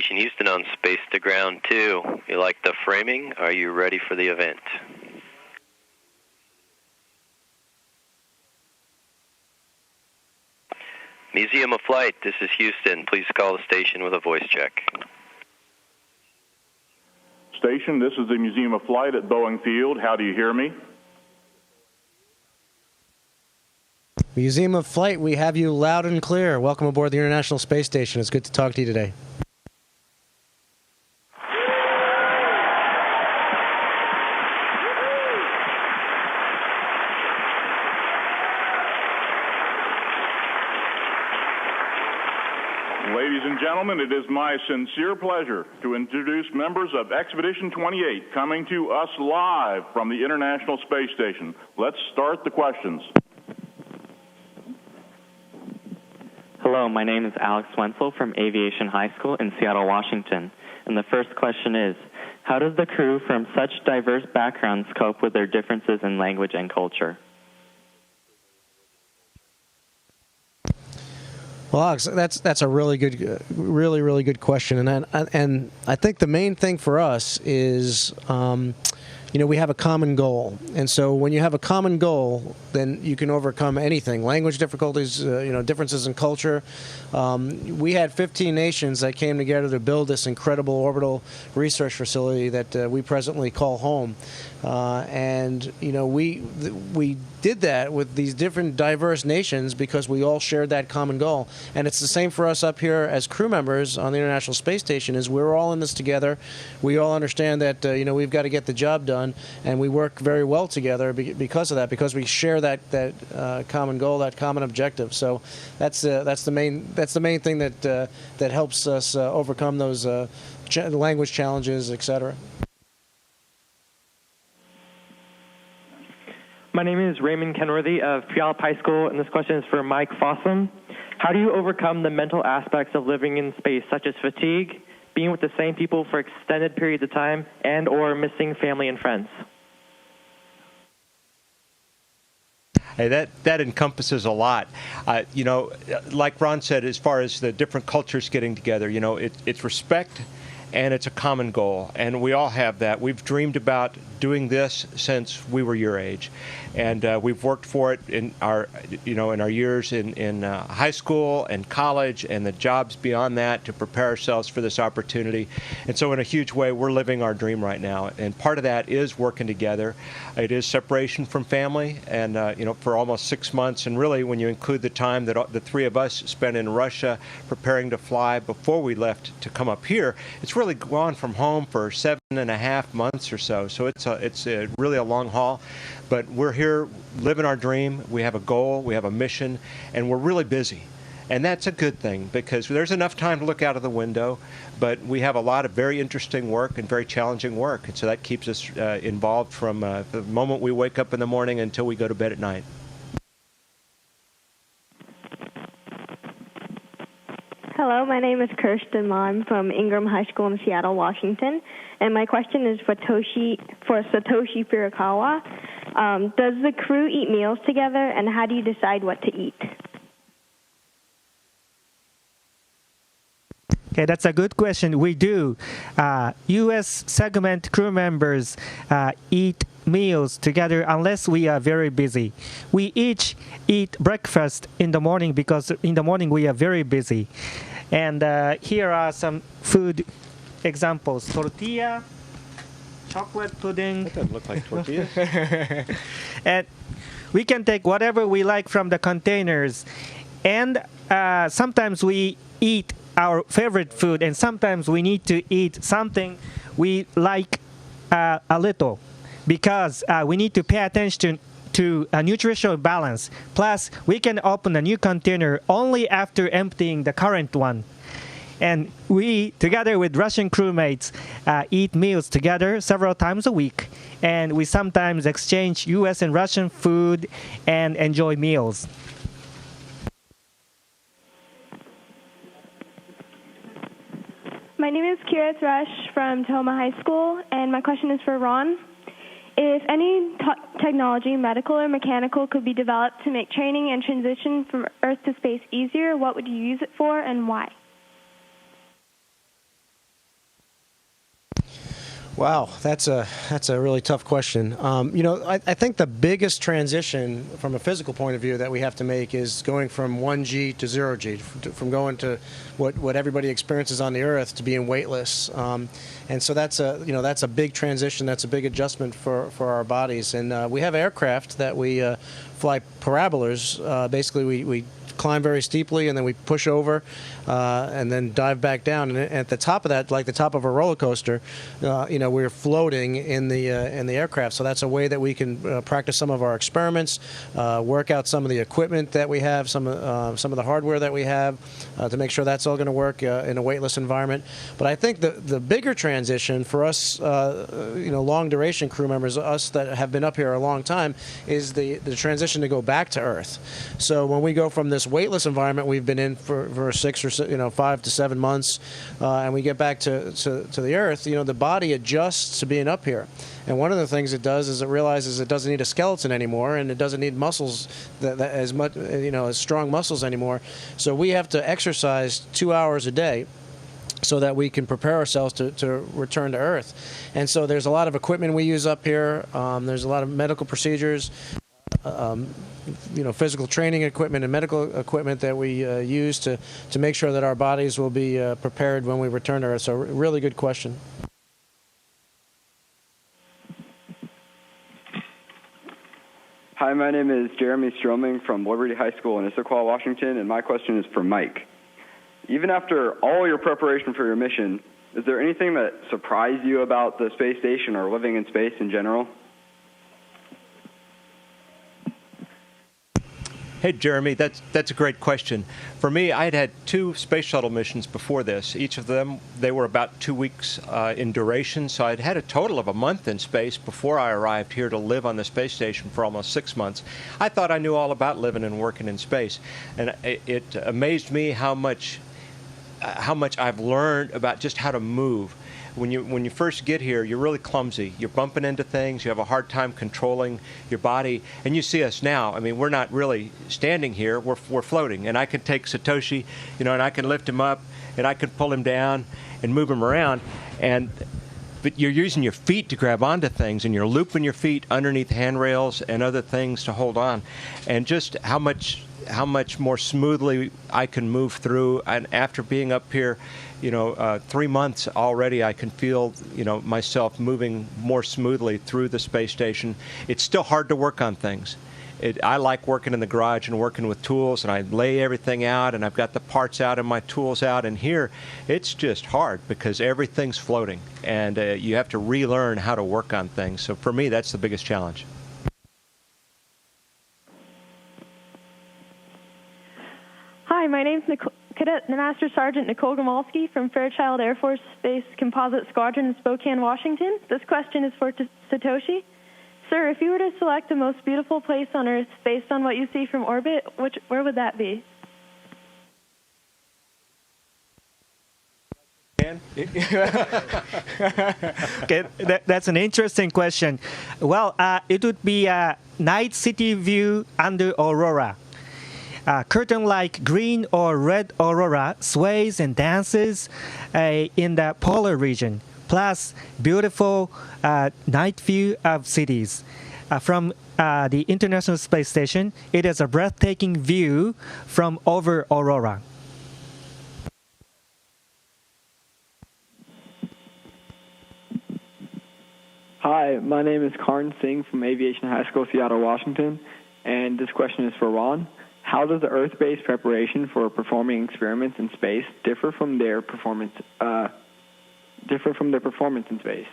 Station Houston on Space to Ground 2. You like the framing? Are you ready for the event? Museum of Flight, this is Houston. Please call the station with a voice check. Station, this is the Museum of Flight at Boeing Field. How do you hear me? Museum of Flight, we have you loud and clear. Welcome aboard the International Space Station. It's good to talk to you today. Ladies and gentlemen, it is my sincere pleasure to introduce members of Expedition 28 coming to us live from the International Space Station. Let's start the questions. Hello, my name is Alex Wenzel from Aviation High School in Seattle, Washington. And the first question is, how does the crew from such diverse backgrounds cope with their differences in language and culture? Well, Alex, that's a really good question, and I think the main thing for us is, we have a common goal, and so when you have a common goal, then you can overcome anything. Language difficulties, differences in culture. We had 15 nations that came together to build this incredible orbital research facility that we presently call home, and we did that with these different diverse nations because we all shared that common goal. And it's the same for us up here as crew members on the International Space Station. Is we're all in this together. We all understand that we've got to get the job done, and we work very well together because of that, because we share that common goal, that common objective. So that's the main thing that helps us overcome those language challenges, etc. My name is Raymond Kenworthy of Puyallup High School, and this question is for Mike Fossum. How do you overcome the mental aspects of living in space, such as fatigue, being with the same people for extended periods of time, and or missing family and friends? Hey, that encompasses a lot. Like Ron said, as far as the different cultures getting together, it's respect and it's a common goal. And we all have that. We've dreamed about doing this since we were your age. And we've worked for it in our years in high school and college and the jobs beyond that to prepare ourselves for this opportunity. And so in a huge way, we're living our dream right now. And part of that is working together. It is separation from family and, for almost 6 months. And really, when you include the time that the three of us spent in Russia preparing to fly before we left to come up here, it's really gone from home for 7.5 months or so. So it's really a long haul. But we're here living our dream. We have a goal, we have a mission, and we're really busy. And that's a good thing because there's enough time to look out of the window, but we have a lot of very interesting work and very challenging work. And so that keeps us involved from the moment we wake up in the morning until we go to bed at night. Hello, my name is Kirsten Ma. I'm from Ingram High School in Seattle, Washington. And my question is for Satoshi Furukawa. Does the crew eat meals together, and how do you decide what to eat? Okay, that's a good question. We do. U.S. segment crew members eat meals together unless we are very busy. We each eat breakfast in the morning because in the morning we are very busy. And here are some food examples. Tortilla, chocolate pudding. That doesn't look like tortillas. And we can take whatever we like from the containers. And sometimes we eat our favorite food, and sometimes we need to eat something we like a little because we need to pay attention to a nutritional balance. Plus, we can open a new container only after emptying the current one. And we, together with Russian crewmates, eat meals together several times a week. And we sometimes exchange U.S. and Russian food and enjoy meals. My name is Kira Thrush from Tacoma High School, and my question is for Ron. If any technology, medical or mechanical, could be developed to make training and transition from Earth to space easier, what would you use it for and why? Wow, that's a really tough question. I think the biggest transition from a physical point of view that we have to make is going from 1G to 0G, from going to what everybody experiences on the Earth to being weightless. And so that's a big transition. That's a big adjustment for our bodies. And we have aircraft that we fly parabolars. Basically, we climb very steeply and then we push over and then dive back down. And at the top of that, like the top of a roller coaster, we're floating in the aircraft. So that's a way that we can practice some of our experiments, work out some of the equipment that we have, some of the hardware that we have, to make sure that's all going to work in a weightless environment. But I think the bigger transition for us, long duration crew members, us that have been up here a long time, is the transition to go back to Earth. So when we go from this weightless environment we've been in for 5 to 7 months, and we get back to the Earth, the body adjusts to being up here. And one of the things it does is it realizes it doesn't need a skeleton anymore, and it doesn't need muscles that as much, as strong muscles anymore. So we have to exercise 2 hours a day so that we can prepare ourselves to return to Earth. And so there's a lot of equipment we use up here. There's a lot of medical procedures, physical training equipment and medical equipment that we use to make sure that our bodies will be prepared when we return to Earth. So really good question. Hi, my name is Jeremy Stroming from Liberty High School in Issaquah, Washington, and my question is for Mike. Even after all your preparation for your mission, is there anything that surprised you about the space station or living in space in general? Hey, Jeremy, that's a great question. For me, I had 2 space shuttle missions before this. Each of them, they were about 2 weeks in duration, so I'd had a total of a month in space before I arrived here to live on the space station for almost 6 months. I thought I knew all about living and working in space, and it amazed me how much I've learned about just how to move. When you first get here, you're really clumsy. You're bumping into things. You have a hard time controlling your body. And you see us now. I mean, we're not really standing here. We're floating. And I can take Satoshi, and I can lift him up, and I can pull him down and move him around. But you're using your feet to grab onto things, and you're looping your feet underneath handrails and other things to hold on. And just how much more smoothly I can move through. And after being up here, 3 months already, I can feel, myself moving more smoothly through the space station. It's still hard to work on things. I like working in the garage and working with tools, and I lay everything out, and I've got the parts out and my tools out. And here, it's just hard because everything's floating, and you have to relearn how to work on things. So for me, that's the biggest challenge. Hi, my name's Cadet Master Sergeant Nicole Gromolski from Fairchild Air Force Base Composite Squadron in Spokane, Washington. This question is for Satoshi. Sir, if you were to select the most beautiful place on Earth based on what you see from orbit, where would that be? Okay, that's an interesting question. Well, it would be a night city view under aurora. Curtain-like green or red aurora sways and dances in the polar region, plus beautiful night view of cities. From the International Space Station, it is a breathtaking view from over aurora. Hi, my name is Karn Singh from Aviation High School, Seattle, Washington, and this question is for Ron. How does the Earth-based preparation for performing experiments in space differ from their performance in space?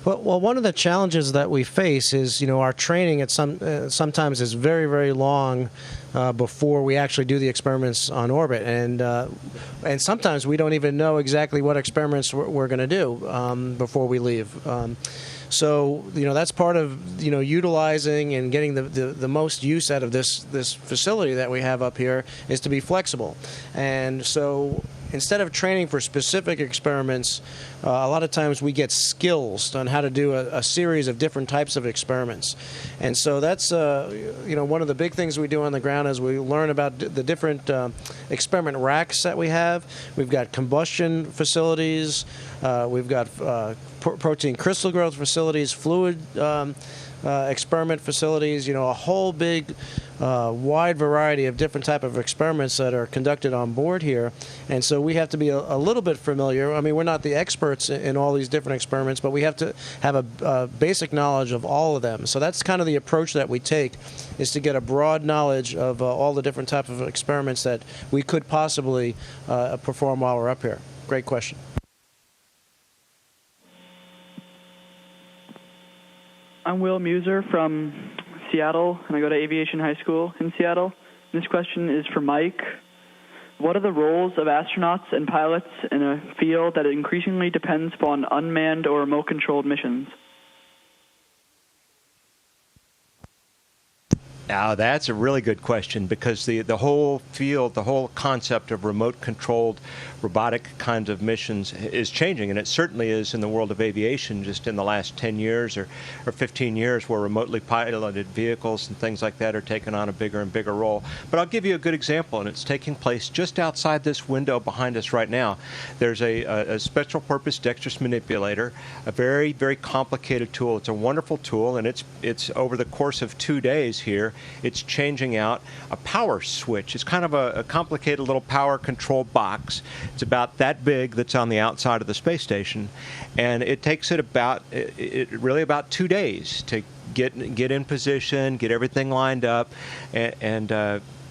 Well, one of the challenges that we face is, our training sometimes is very, very long before we actually do the experiments on orbit, and sometimes we don't even know exactly what experiments we're going to do before we leave. So, that's part of, utilizing and getting the most use out of this facility that we have up here is to be flexible. And so, instead of training for specific experiments, a lot of times we get skills on how to do a series of different types of experiments. And so that's one of the big things we do on the ground is we learn about the different experiment racks that we have. We've got combustion facilities, we've got protein crystal growth facilities, fluid experiment facilities, a whole big wide variety of different type of experiments that are conducted on board here. And so we have to be a little bit familiar. I mean, we're not the experts in all these different experiments, but we have to have a basic knowledge of all of them. So that's kind of the approach that we take, is to get a broad knowledge of all the different types of experiments that we could possibly perform while we're up here. Great question. I'm Will Muser from Seattle, and I go to Aviation High School in Seattle. This question is for Mike. What are the roles of astronauts and pilots in a field that increasingly depends upon unmanned or remote-controlled missions? Now, that's a really good question, because the whole field, the whole concept of remote-controlled robotic kinds of missions is changing, and it certainly is in the world of aviation just in the last 10 years or 15 years, where remotely piloted vehicles and things like that are taking on a bigger and bigger role. But I'll give you a good example, and it's taking place just outside this window behind us right now. There's a special purpose dexterous manipulator, a very, very complicated tool. It's a wonderful tool, and it's over the course of 2 days here, it's changing out a power switch. It's kind of a complicated little power control box. It's about that big, that's on the outside of the space station, and it takes it really about 2 days to get in position, get everything lined up, and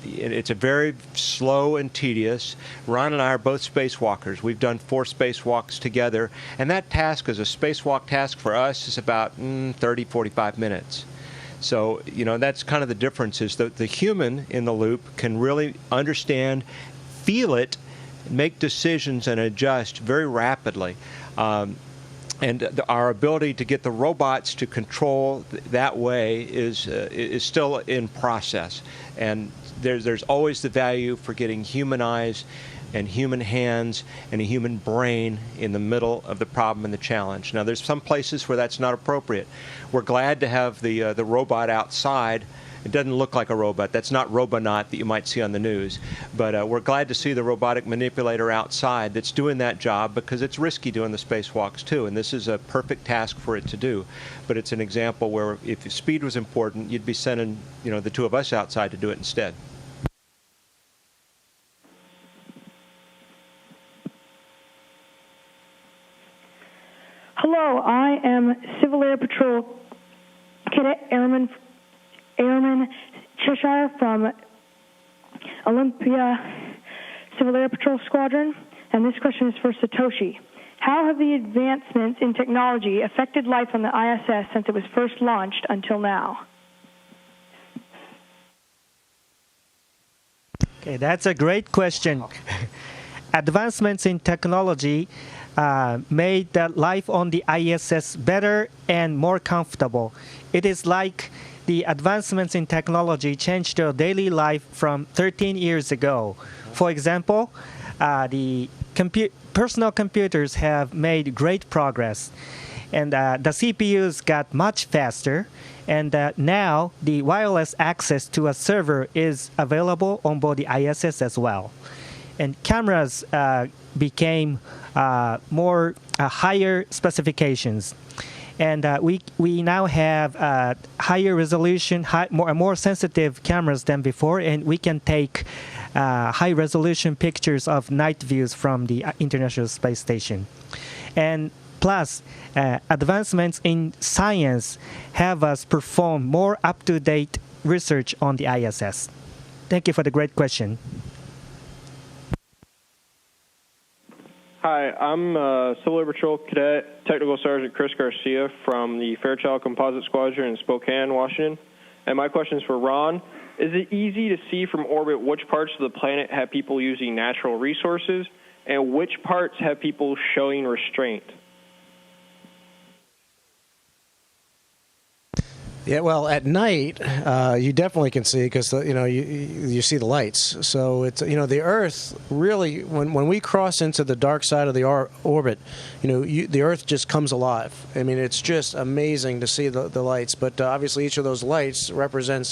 it's a very slow and tedious. Ron and I are both spacewalkers. We've done 4 spacewalks together, and that task as a spacewalk task for us is about 30, 45 minutes. So, that's kind of the difference, is that the human in the loop can really understand, feel it, make decisions, and adjust very rapidly. And our ability to get the robots to control that way is still in process. And there's always the value for getting human eyes and human hands and a human brain in the middle of the problem and the challenge. Now, there's some places where that's not appropriate. We're glad to have the robot outside. It doesn't look like a robot. That's not Robonaut that you might see on the news. But we're glad to see the robotic manipulator outside that's doing that job, because it's risky doing the spacewalks too, and this is a perfect task for it to do. But it's an example where if speed was important, you'd be sending the 2 of us outside to do it instead. Hello, I am Civil Air Patrol Cadet Airman Cheshire from Olympia Civil Air Patrol Squadron, and this question is for Satoshi. How have the advancements in technology affected life on the ISS since it was first launched until now? Okay, that's a great question. Advancements in technology made the life on the ISS better and more comfortable. It is like the advancements in technology changed our daily life from 13 years ago. For example, the personal computers have made great progress, and the CPUs got much faster, and now the wireless access to a server is available on board the ISS as well. And cameras became more higher specifications. And we now have higher resolution, more sensitive cameras than before, and we can take high-resolution pictures of night views from the International Space Station. And plus, advancements in science have us perform more up-to-date research on the ISS. Thank you for the great question. Hi, I'm Civil Air Patrol Cadet Technical Sergeant Chris Garcia from the Fairchild Composite Squadron in Spokane, Washington. And my question is for Ron. Is it easy to see from orbit which parts of the planet have people using natural resources and which parts have people showing restraint? Yeah, well, at night you definitely can see because you see the lights. So it's the Earth really when we cross into the dark side of the orbit, the Earth just comes alive. I mean, it's just amazing to see the lights. But obviously, each of those lights represents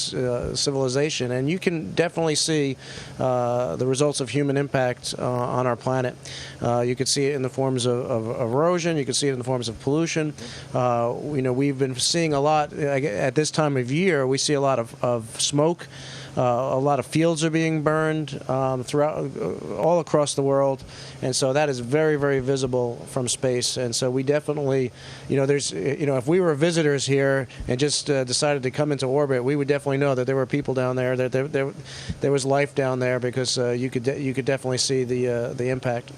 civilization, and you can definitely see the results of human impact on our planet. You can see it in the forms of erosion. You can see it in the forms of pollution. We've been seeing a lot. At this time of year, we see a lot of smoke. A lot of fields are being burned throughout, all across the world, and so that is very, very visible from space. And so we definitely, if we were visitors here and just decided to come into orbit, we would definitely know that there were people down there, that there was life down there, because you could definitely see the impact.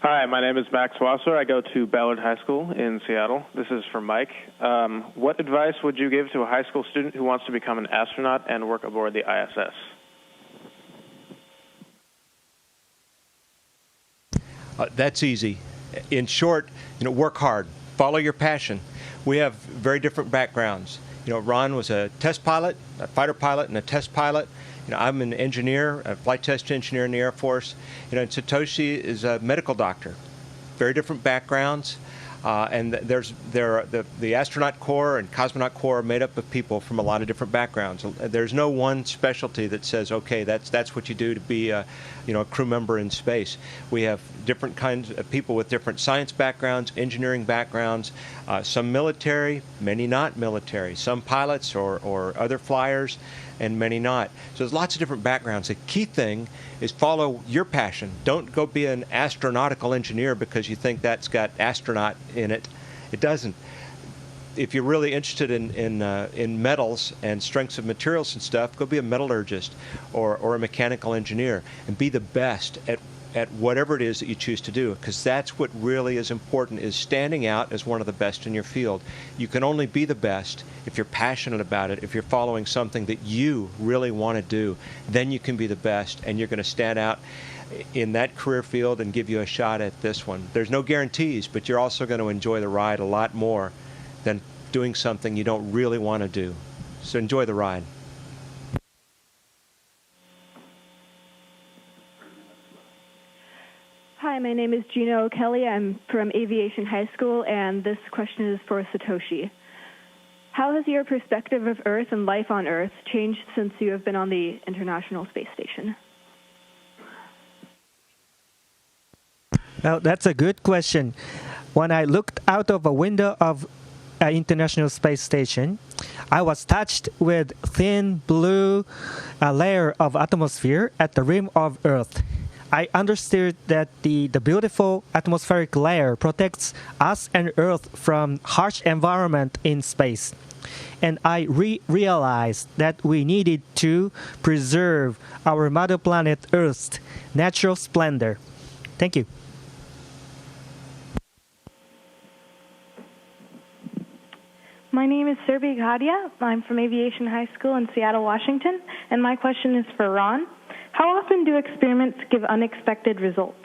Hi, my name is Max Wasser. I go to Ballard High School in Seattle. This is for Mike. What advice would you give to a high school student who wants to become an astronaut and work aboard the ISS? That's easy. In short, work hard. Follow your passion. We have very different backgrounds. Ron was a test pilot, a fighter pilot, and a test pilot. I'm an engineer, a flight test engineer in the Air Force. And Satoshi is a medical doctor. Very different backgrounds. And the astronaut corps and cosmonaut corps are made up of people from a lot of different backgrounds. There's no one specialty that says, okay, that's what you do to be a crew member in space. We have different kinds of people with different science backgrounds, engineering backgrounds, some military, many not military, some pilots or other flyers, and many not. So there's lots of different backgrounds. The key thing is follow your passion. Don't go be an astronautical engineer because you think that's got astronaut in it. It doesn't. If you're really interested in metals and strengths of materials and stuff, go be a metallurgist or a mechanical engineer and be the best at whatever it is that you choose to do, because that's what really is important, is standing out as one of the best in your field. You can only be the best if you're passionate about it, if you're following something that you really want to do. Then you can be the best, and you're going to stand out in that career field and give you a shot at this one. There's no guarantees, but you're also going to enjoy the ride a lot more than doing something you don't really want to do. So enjoy the ride. Hi, my name is Gina O'Kelly. I'm from Aviation High School, and this question is for Satoshi. How has your perspective of Earth and life on Earth changed since you have been on the International Space Station? Well, that's a good question. When I looked out of a window of an International Space Station, I was touched with thin blue layer of atmosphere at the rim of Earth. I understood that the beautiful atmospheric layer protects us and Earth from harsh environment in space. And I realized that we needed to preserve our mother planet Earth's natural splendor. Thank you. My name is Surbi Ghadia. I'm from Aviation High School in Seattle, Washington, and my question is for Ron. How often do experiments give unexpected results?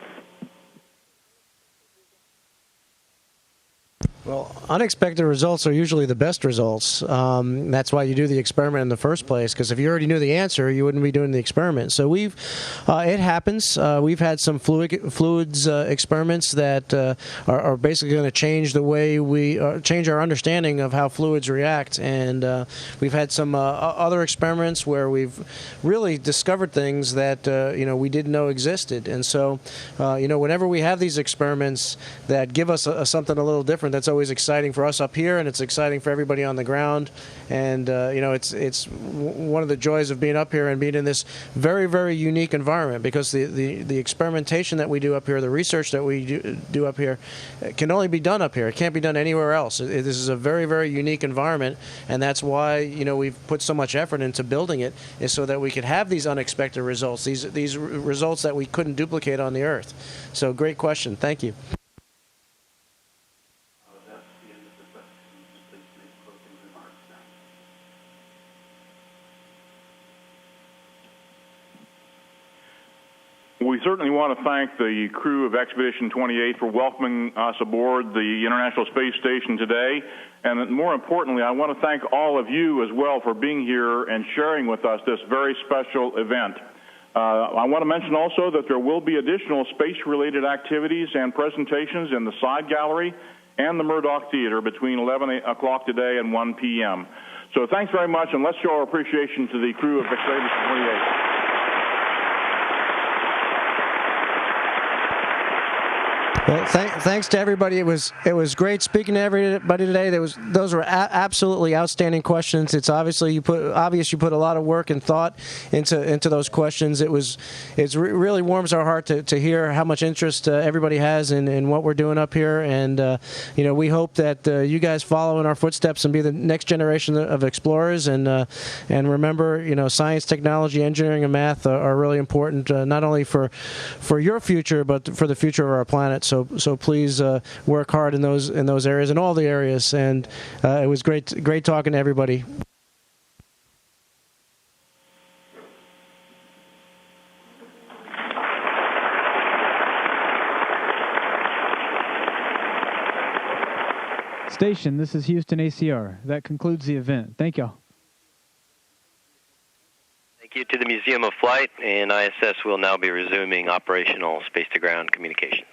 Well, unexpected results are usually the best results. That's why you do the experiment in the first place, because if you already knew the answer, you wouldn't be doing the experiment. So it happens. We've had some fluids experiments that are basically going to change the way we change our understanding of how fluids react. And we've had some other experiments where we've really discovered things that we didn't know existed. And so whenever we have these experiments that give us something a little different, that's always exciting for us up here, and it's exciting for everybody on the ground. And it's one of the joys of being up here and being in this very, very unique environment, because the experimentation that we do up here, the research that we do up here, can only be done up here. It can't be done anywhere else. This is a very, very unique environment, and that's why we've put so much effort into building it, is so that we could have these unexpected results, these results that we couldn't duplicate on the Earth. So great question. Thank you. We certainly want to thank the crew of Expedition 28 for welcoming us aboard the International Space Station today. And more importantly, I want to thank all of you as well for being here and sharing with us this very special event. I want to mention also that there will be additional space-related activities and presentations in the side gallery and the Murdoch Theater between 11 o'clock today and 1 p.m. So thanks very much, and let's show our appreciation to the crew of Expedition 28. Well, thanks to everybody. It was great speaking to everybody today. Those were absolutely outstanding questions. It's obvious you put a lot of work and thought into those questions. It really warms our heart to hear how much interest everybody has in what we're doing up here, and we hope that you guys follow in our footsteps and be the next generation of explorers. And remember, science, technology, engineering, and math are really important, not only for your future but for the future of our planet. So please work hard in those areas, in all the areas. And it was great talking to everybody. Station, this is Houston ACR. That concludes the event. Thank y'all. Thank you to the Museum of Flight, and ISS will now be resuming operational space-to-ground communications.